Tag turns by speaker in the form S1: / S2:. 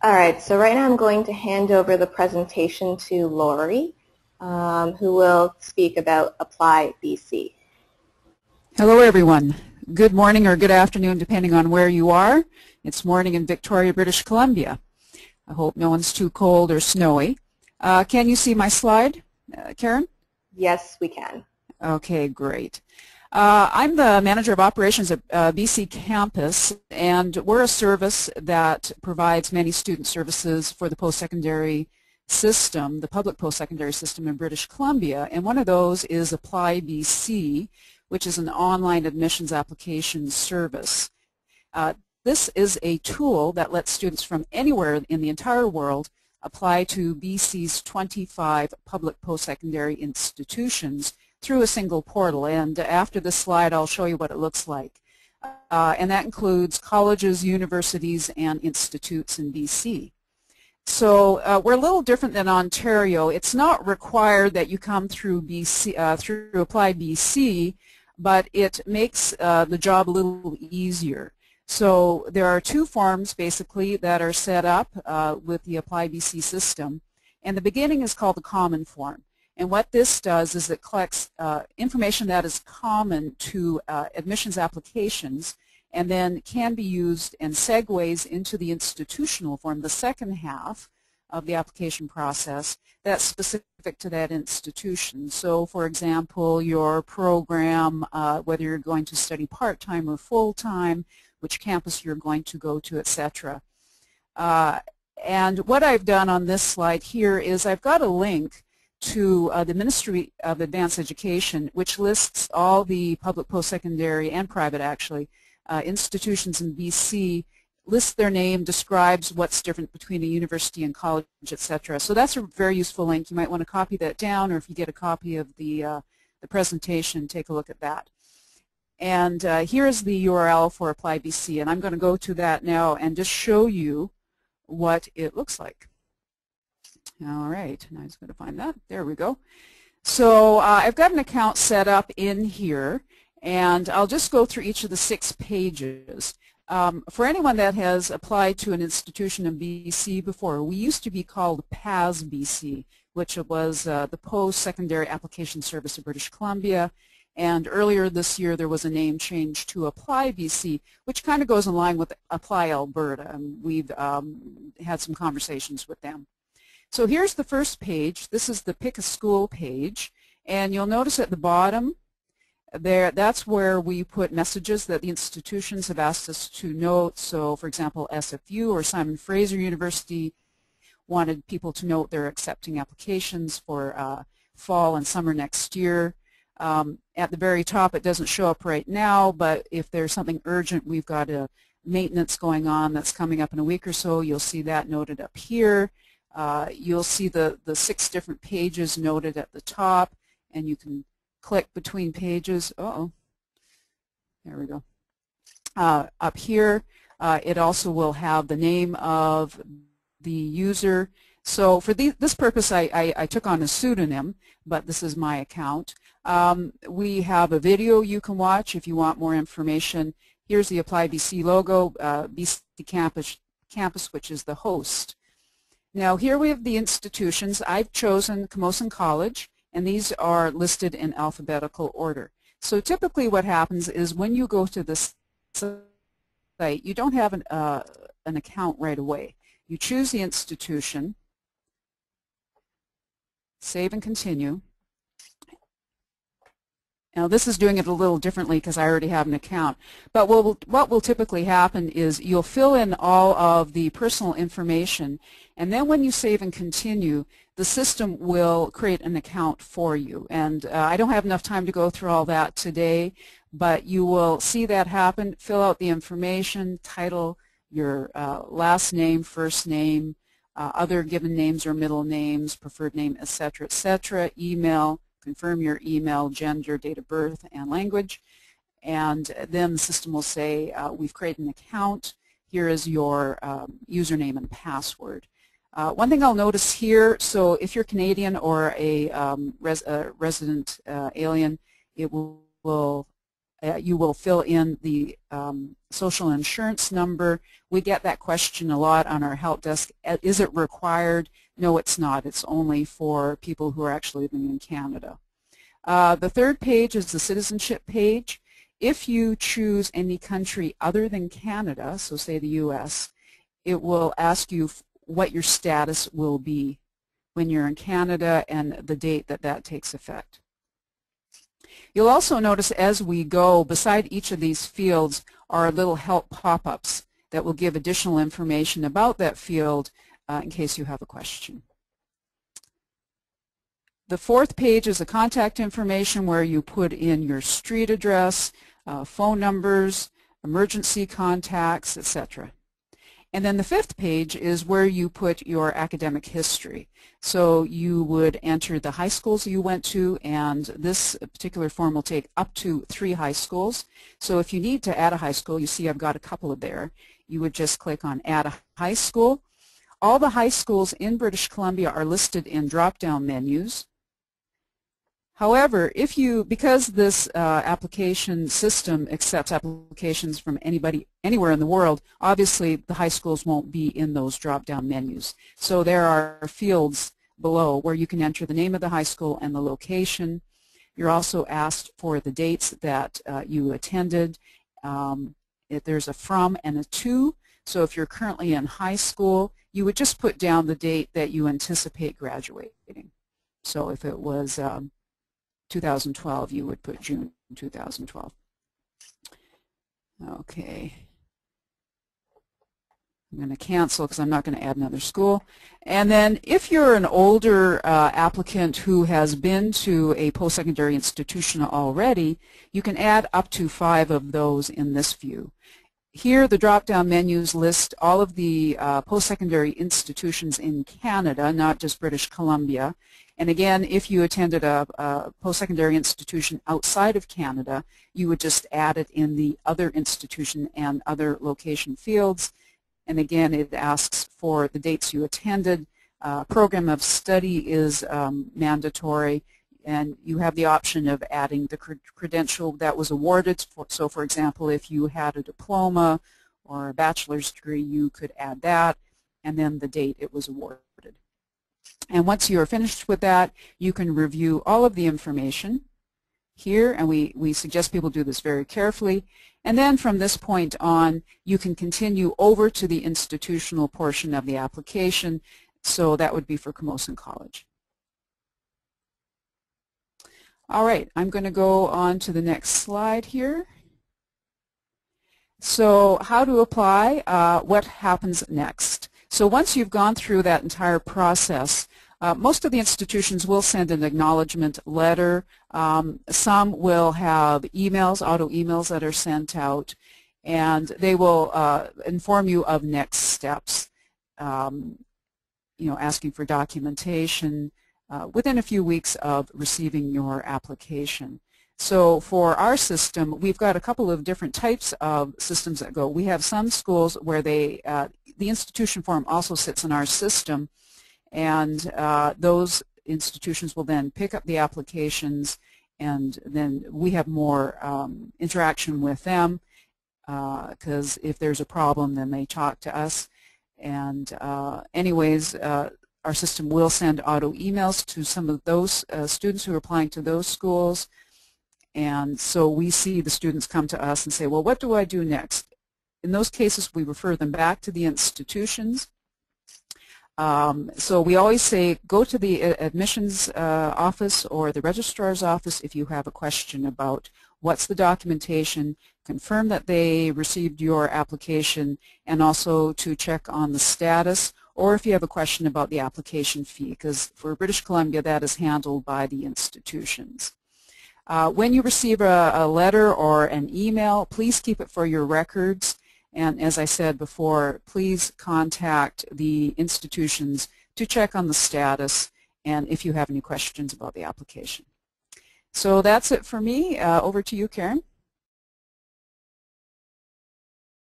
S1: All right, so right now I'm going to hand over the presentation to Lauri, who will speak about ApplyBC.
S2: Hello everyone. Good morning or good afternoon depending on where you are. It's morning in Victoria, British Columbia. I hope no one's too cold or snowy. Can you see my slide, Karen?
S1: Yes, we can.
S2: Okay, great. I'm the manager of operations at BC Campus, and we're a service that provides many student services for the post-secondary system, the public post-secondary system in British Columbia, and one of those is ApplyBC, which is an online admissions application service. This is a tool that lets students from anywhere in the entire world apply to BC's 25 public post-secondary institutions through a single portal. And after this slide, I'll show you what it looks like. And that includes colleges, universities, and institutes in BC. So we're a little different than Ontario. It's not required that you come through through ApplyBC, but it makes the job a little easier. So there are two forms basically that are set up with the ApplyBC system, and the beginning is called the common form. And what this does is it collects information that is common to admissions applications and then can be used and segues into the institutional form, the second half of the application process that's specific to that institution. So for example, your program, whether you're going to study part-time or full-time, which campus you're going to go to, etc. And what I've done on this slide here is I've got a link to the Ministry of Advanced Education, which lists all the public post-secondary and private, actually, institutions in BC, lists their name, describes what's different between a university and college, etc. So that's a very useful link. You might want to copy that down, or if you get a copy of the presentation, take a look at that. And here is the URL for ApplyBC, and I'm going to go to that now and just show you what it looks like. All right, now I'm just going to find that. There we go. So I've got an account set up in here, and I'll just go through each of the 6 pages. For anyone that has applied to an institution in BC before, we used to be called PASBC, which was the Post-Secondary Application Service of British Columbia. And earlier this year, there was a name change to ApplyBC, which kind of goes in line with Apply Alberta. And we've had some conversations with them. So here's the first page. This is the Pick a School page. And you'll notice at the bottom, that's where we put messages that the institutions have asked us to note. So, for example, SFU or Simon Fraser University wanted people to note they're accepting applications for fall and summer next year. At the very top, it doesn't show up right now, but if there's something urgent, we've got a maintenance going on that's coming up in a week or so. You'll see that noted up here. You'll see the 6 different pages noted at the top, and you can click between pages. Uh-oh. There we go. Up here, it also will have the name of the user. So for this purpose, I took on a pseudonym, but this is my account. We have a video you can watch if you want more information. Here's the ApplyBC logo, BC Campus, which is the host. Now here we have the institutions. I've chosen Camosun College, and these are listed in alphabetical order. So typically what happens is when you go to this site, you don't have an account right away. You choose the institution, save and continue. Now this is doing it a little differently because I already have an account. But what will typically happen is you'll fill in all of the personal information, and then when you save and continue, the system will create an account for you. And I don't have enough time to go through all that today, but you will see that happen. Fill out the information, title, your last name, first name, other given names or middle names, preferred name, etc., email, confirm your email, gender, date of birth, and language. And then the system will say, we've created an account. Here is your username and password. One thing I'll notice here, so if you're Canadian or a resident alien, it will you will fill in the social insurance number. We get that question a lot on our help desk. Is it required? No, it's not. It's only for people who are actually living in Canada. The third page is the citizenship page. If you choose any country other than Canada, so say the U.S., it will ask you what your status will be when you're in Canada and the date that that takes effect. You'll also notice as we go, beside each of these fields are little help pop-ups that will give additional information about that field in case you have a question. The fourth page is the contact information where you put in your street address, phone numbers, emergency contacts, etc. And then the fifth page is where you put your academic history. So you would enter the high schools you went to, and this particular form will take up to 3 high schools. So if you need to add a high school, you see I've got a couple of there, you would just click on Add a High School. All the high schools in British Columbia are listed in drop-down menus. However, because this application system accepts applications from anybody anywhere in the world, obviously the high schools won't be in those drop-down menus. So there are fields below where you can enter the name of the high school and the location. You're also asked for the dates that you attended. There's a from and a to. So if you're currently in high school, you would just put down the date that you anticipate graduating. So if it was 2012, you would put June 2012. Okay. I'm going to cancel because I'm not going to add another school. And then if you're an older applicant who has been to a post-secondary institution already, you can add up to 5 of those in this view. Here the drop-down menus list all of the post-secondary institutions in Canada, not just British Columbia. And again, if you attended a post-secondary institution outside of Canada, you would just add it in the other institution and other location fields. And again, it asks for the dates you attended. Program of study is mandatory, and you have the option of adding the credential that was awarded. So for example, if you had a diploma or a bachelor's degree, you could add that, and then the date it was awarded. And once you are finished with that, you can review all of the information here, and we suggest people do this very carefully. And then from this point on, you can continue over to the institutional portion of the application. So that would be for Camosun College. All right, I'm going to go on to the next slide here. So how to apply, what happens next? So once you've gone through that entire process, most of the institutions will send an acknowledgement letter. Some will have emails, auto emails that are sent out, and they will inform you of next steps, asking for documentation within a few weeks of receiving your application. So for our system, we've got a couple of different types of systems that go. We have some schools where the institution form also sits in our system, and those institutions will then pick up the applications, and then we have more interaction with them because if there's a problem, then they talk to us. And anyways, our system will send auto emails to some of those students who are applying to those schools. And so we see the students come to us and say, well, what do I do next? In those cases, we refer them back to the institutions. So we always say go to the admissions office or the registrar's office if you have a question about what's the documentation, confirm that they received your application, and also to check on the status, or if you have a question about the application fee, because for British Columbia that is handled by the institutions. When you receive a letter or an email, please keep it for your records. And as I said before, please contact the institutions to check on the status and if you have any questions about the application. So that's it for me. Over to you, Karen.